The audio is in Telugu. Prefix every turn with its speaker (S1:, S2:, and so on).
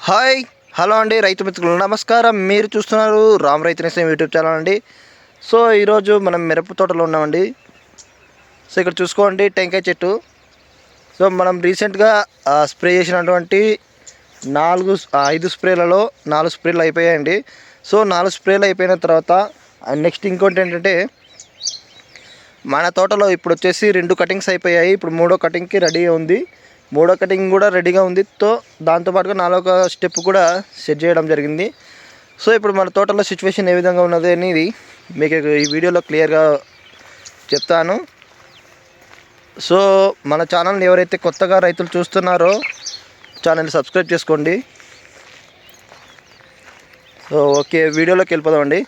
S1: హాయ్ హలో అండి, రైతు మిత్రులు నమస్కారం. మీరు చూస్తున్నారు రామ్ రైతు నేస్తం యూట్యూబ్ ఛానల్ అండి. సో ఈరోజు మనం మిరప తోటలో ఉన్నామండి. సో ఇక్కడ చూసుకోండి, టెంకాయ చెట్టు. సో మనం రీసెంట్గా స్ప్రే చేసినటువంటి 5 స్ప్రేలలో 4 స్ప్రేలు అయిపోయాయండి. సో 4 స్ప్రేలు అయిపోయిన తర్వాత నెక్స్ట్ ఇంకోటి ఏంటంటే, మన తోటలో ఇప్పుడు వచ్చేసి 2 కటింగ్స్ అయిపోయాయి. ఇప్పుడు 3వ కటింగ్కి రెడీ ఉంది. 3వ కటింగ్ కూడా రెడీగా ఉంది. దాంతోపాటుగా 4వ స్టెప్ కూడా సెట్ చేయడం జరిగింది. సో ఇప్పుడు మన తోటలో సిచ్యువేషన్ ఏ విధంగా ఉన్నది అనేది మీకు ఈ వీడియోలో క్లియర్గా చెప్తాను. సో మన ఛానల్ని ఎవరైతే కొత్తగా రైతులు చూస్తున్నారో ఛానల్ని సబ్స్క్రైబ్ చేసుకోండి. సో ఓకే, వీడియోలోకి వెళ్ళిపోదామండి.